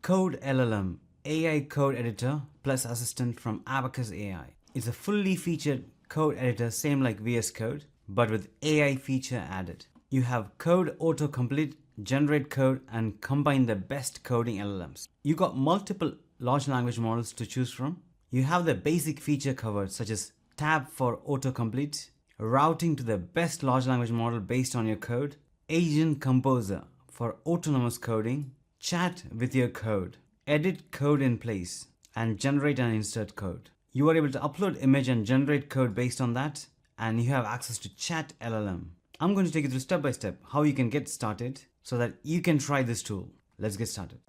CodeLLM, AI code editor plus assistant from Abacus AI. It's a fully featured code editor, same like VS Code, but with AI feature added. You have code autocomplete, generate code, and combine the best coding LLMs. You got multiple large language models to choose from. You have the basic feature covered, such as tab for autocomplete, routing to the best large language model based on your code, agent composer for autonomous coding, chat with your code, edit code in place, and generate and insert code. You are able to upload image and generate code based on that, and you have access to chat LLM. I'm going to take you through step by step how you can get started so that you can try this tool. Let's get started.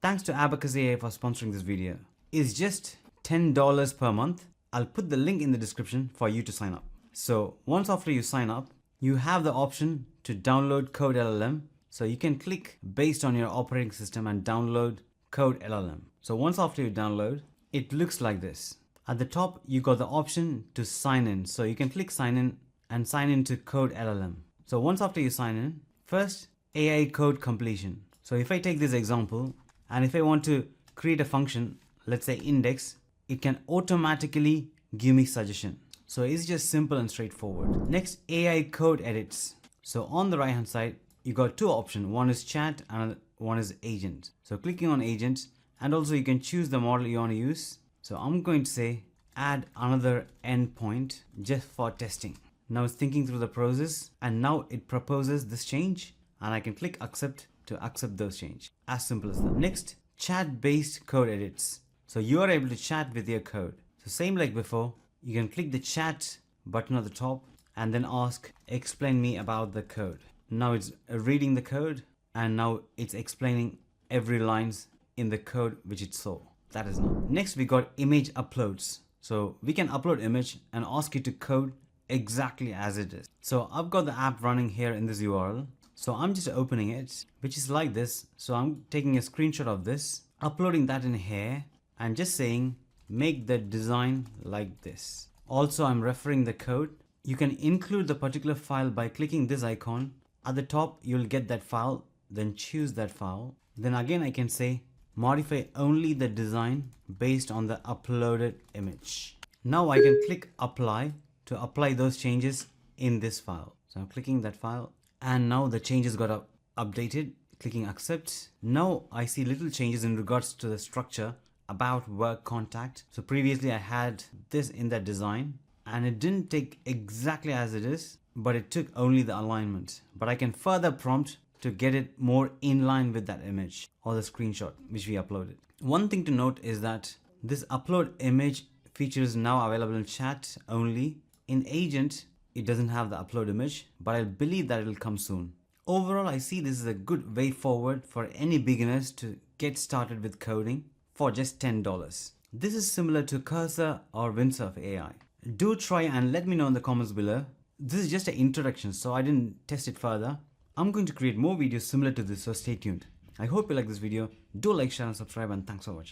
Thanks to Abacus AI for sponsoring this video. It's just $10 per month. I'll put the link in the description for you to sign up. So once after you sign up, you have the option to download CodeLLM. So you can click based on your operating system and download CodeLLM. So once after you download, it looks like this. At the top, you got the option to sign in. So you can click sign in and sign into CodeLLM. So once after you sign in, first AI code completion. So if I take this example, and if I want to create a function, let's say index, it can automatically give me suggestion. So it's just simple and straightforward. Next, AI code edits. So on the right hand side, you got two options. One is chat and one is agent. So clicking on agent, and also you can choose the model you want to use. So I'm going to say add another endpoint just for testing. Now it's thinking through the process, and now it proposes this change, and I can click accept to accept those change. As simple as that. Next, chat based code edits. So you are able to chat with your code. So same like before, you can click the chat button at the top and then ask, explain me about the code. Now it's reading the code, and now it's explaining every lines in the code which it saw. That is now. Next, we got image uploads. So we can upload image and ask it to code exactly as it is. So I've got the app running here in this URL. So I'm just opening it, which is like this. So I'm taking a screenshot of this, uploading that in here, and just saying, make the design like this. Also, I'm referring the code. You can include the particular file by clicking this icon. At the top, you'll get that file, then choose that file. Then again, I can say, modify only the design based on the uploaded image. Now I can click apply to apply those changes in this file. So I'm clicking that file, and now the changes got updated. Clicking accept. Now I see little changes in regards to the structure about work contact. So previously I had this in that design, and it didn't take exactly as it is, but it took only the alignment. But I can further prompt to get it more in line with that image or the screenshot which we uploaded. One thing to note is that this upload image feature is now available in chat only. In agent, it doesn't have the upload image, but I believe that it will come soon. Overall, I see this is a good way forward for any beginners to get started with coding for just $10. This is similar to Cursor or Windsurf AI. Do try and let me know in the comments below. This is just an introduction, so I didn't test it further. I'm going to create more videos similar to this, so stay tuned. I hope you like this video. Do like, share, and subscribe, and thanks for watching.